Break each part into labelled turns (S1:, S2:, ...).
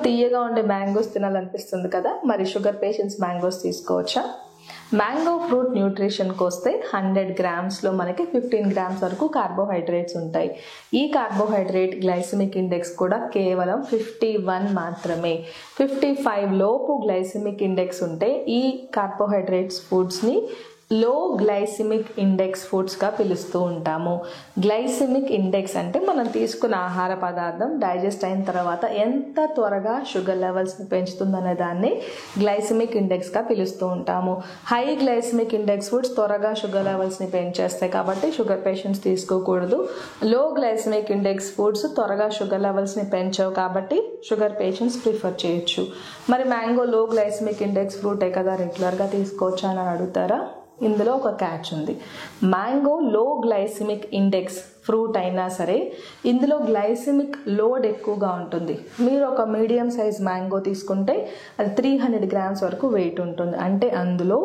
S1: తీయగా ఉండే మ్యాంగోస్ తినాలనిపిస్తుంది కదా, మరి షుగర్ పేషెంట్స్ మ్యాంగోస్ తీసుకోవచ్చా? మ్యాంగో ఫ్రూట్ న్యూట్రిషన్కి వస్తే 100 గ్రామ్స్లో మనకి 15 గ్రామ్స్ వరకు కార్బోహైడ్రేట్స్ ఉంటాయి. ఈ కార్బోహైడ్రేట్ గ్లైసెమిక్ ఇండెక్స్ కూడా కేవలం 51 మాత్రమే. 55 లోపు గ్లైసెమిక్ ఇండెక్స్ ఉంటే ఈ కార్బోహైడ్రేట్స్ ఫుడ్స్ని లో గ్లైసెమిక్ ఇండెక్స్ ఫుడ్స్గా పిలుస్తూ ఉంటాము. గ్లైసెమిక్ ఇండెక్స్ అంటే మనం తీసుకున్న ఆహార పదార్థం డైజెస్ట్ అయిన తర్వాత ఎంత త్వరగా షుగర్ లెవెల్స్ని పెంచుతుందనే దాన్ని గ్లైసెమిక్ ఇండెక్స్గా పిలుస్తూ ఉంటాము. హై గ్లైసెమిక్ ఇండెక్స్ ఫుడ్స్ త్వరగా షుగర్ లెవెల్స్ని పెంచేస్తాయి కాబట్టి షుగర్ పేషెంట్స్ తీసుకోకూడదు. లో గ్లైసెమిక్ ఇండెక్స్ ఫుడ్స్ త్వరగా షుగర్ లెవెల్స్ని పెంచవు కాబట్టి షుగర్ పేషెంట్స్ ప్రిఫర్ చేయొచ్చు. మరి మ్యాంగో లో గ్లైసెమిక్ ఇండెక్స్ ఫ్రూటే కదా, రెగ్యులర్గా తీసుకోవచ్చా అని అడుగుతారా? ఇందులో ఒక క్యాచ్ ఉంది. మ్యాంగో లో గ్లైసెమిక్ ఇండెక్స్ ఫ్రూట్ అయినా సరే ఇందులో గ్లైసెమిక్ లోడ్ ఎక్కువగా ఉంటుంది. మీరు ఒక మీడియం సైజ్ మ్యాంగో తీసుకుంటే అది 300 గ్రామ్స్ వరకు వెయిట్ ఉంటుంది. అంటే అందులో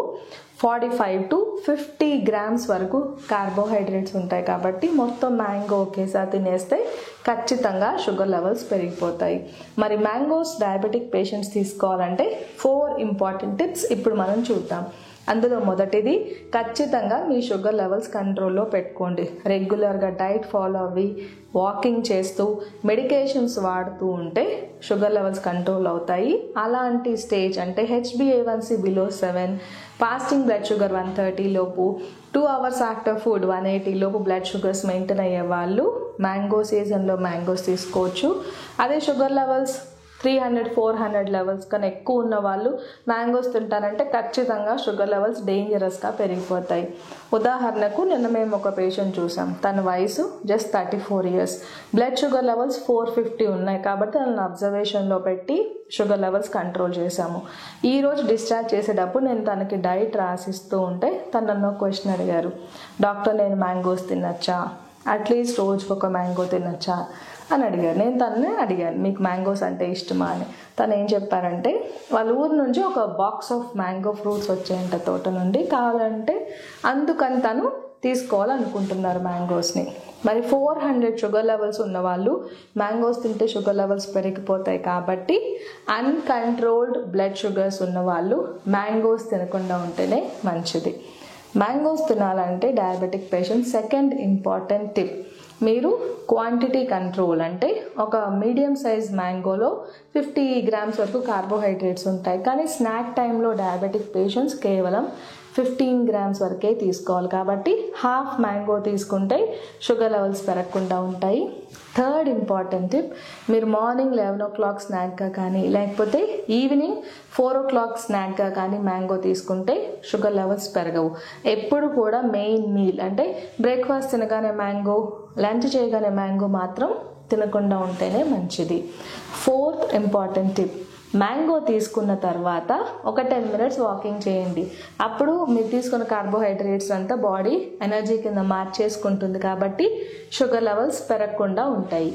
S1: 45 to 50 గ్రామ్స్ వరకు కార్బోహైడ్రేట్స్ ఉంటాయి కాబట్టి మొత్తం మ్యాంగో ఒకేసారి తినేస్తే ఖచ్చితంగా షుగర్ లెవెల్స్ పెరిగిపోతాయి. మరి మ్యాంగోస్ డయాబెటిక్ పేషెంట్స్ తీసుకోవాలంటే 4 ఇంపార్టెంట్ టిప్స్ ఇప్పుడు మనం చూద్దాం. అందులో మొదటిది, ఖచ్చితంగా మీ షుగర్ లెవెల్స్ కంట్రోల్లో పెట్టుకోండి. రెగ్యులర్గా డైట్ ఫాలో అవ్వి వాకింగ్ చేస్తూ మెడికేషన్స్ వాడుతూ ఉంటే షుగర్ లెవెల్స్ కంట్రోల్ అవుతాయి. అలాంటి స్టేజ్ అంటే HbA1c below 7, fasting blood sugar 130 లోపు, 2 hours ఆఫ్టర్ ఫుడ్ 180 లోపు బ్లడ్ షుగర్స్ మెయింటైన్ అయ్యే వాళ్ళు మ్యాంగో సీజన్లో మ్యాంగోస్ తీసుకోవచ్చు. అదే షుగర్ లెవెల్స్ 300-400 లెవెల్స్ కన్నా ఎక్కువ ఉన్న వాళ్ళు మ్యాంగోస్ తింటారంటే ఖచ్చితంగా షుగర్ లెవెల్స్ డేంజరస్గా పెరిగిపోతాయి. ఉదాహరణకు నిన్న మేము ఒక పేషెంట్ చూసాం. తన వయసు just 34 years, blood sugar levels 450 ఉన్నాయి కాబట్టి తనను అబ్జర్వేషన్లో పెట్టి షుగర్ లెవెల్స్ కంట్రోల్ చేశాము. ఈరోజు డిశ్చార్జ్ చేసేటప్పుడు నేను తనకి డైట్ రాసిస్తూ ఉంటే తను నన్ను క్వశ్చన్ అడిగారు, డాక్టర్ నేను మ్యాంగోస్ తినచ్చా, అట్లీస్ట్ రోజుకి ఒక మ్యాంగో తినచ్చా అని అడిగారు. నేను తననే అడిగాను, మీకు మ్యాంగోస్ అంటే ఇష్టమా అని. తను ఏం చెప్పారంటే వాళ్ళ ఊరు నుంచి ఒక బాక్స్ ఆఫ్ మ్యాంగో ఫ్రూట్స్ వచ్చాయంట తోట నుండి, కావాలంటే అందుకని తను తీసుకోవాలనుకుంటున్నారు మ్యాంగోస్ని. మరి 400 షుగర్ లెవెల్స్ ఉన్న వాళ్ళు మ్యాంగోస్ తింటే షుగర్ లెవెల్స్ పెరిగిపోతాయి కాబట్టి అన్కంట్రోల్డ్ బ్లడ్ షుగర్స్ ఉన్న వాళ్ళు మ్యాంగోస్ తినకుండా ఉంటేనే మంచిది. మ్యాంగోస్ తినాలంటే diabetic patient second important tip, మీరు క్వాంటిటీ కంట్రోల్ అంటే ఒక మీడియం సైజ్ మ్యాంగోలో 50 గ్రామ్స్ వరకు కార్బోహైడ్రేట్స్ ఉంటాయి. కానీ స్నాక్ టైంలో డయాబెటిక్ పేషెంట్స్ కేవలం 15 గ్రామ్స్ వరకే తీసుకోవాలి కాబట్టి హాఫ్ మ్యాంగో తీసుకుంటే షుగర్ లెవెల్స్ పెరగకుండా ఉంటాయి. థర్డ్ ఇంపార్టెంట్ టిప్, మీరు మార్నింగ్ 11 o'clock స్నాక్గా కానీ లేకపోతే ఈవినింగ్ 4 o'clock స్నాక్గా కానీ మ్యాంగో తీసుకుంటే షుగర్ లెవెల్స్ పెరగవు. ఎప్పుడు కూడా మెయిన్ మీల్ అంటే బ్రేక్ఫాస్ట్ తినగానే మ్యాంగో, లంచ్ చేయగానే మ్యాంగో మాత్రం తినకుండా ఉంటేనే మంచిది. ఫోర్త్ ఇంపార్టెంట్ టిప్, మ్యాంగో తీసుకున్న తర్వాత ఒక 10 minutes వాకింగ్ చేయండి. అప్పుడు మీరు తీసుకున్న కార్బోహైడ్రేట్స్ అంతా బాడీ ఎనర్జీ కింద మార్చేసుకుంటుంది కాబట్టి షుగర్ లెవెల్స్ పెరగకుండా ఉంటాయి.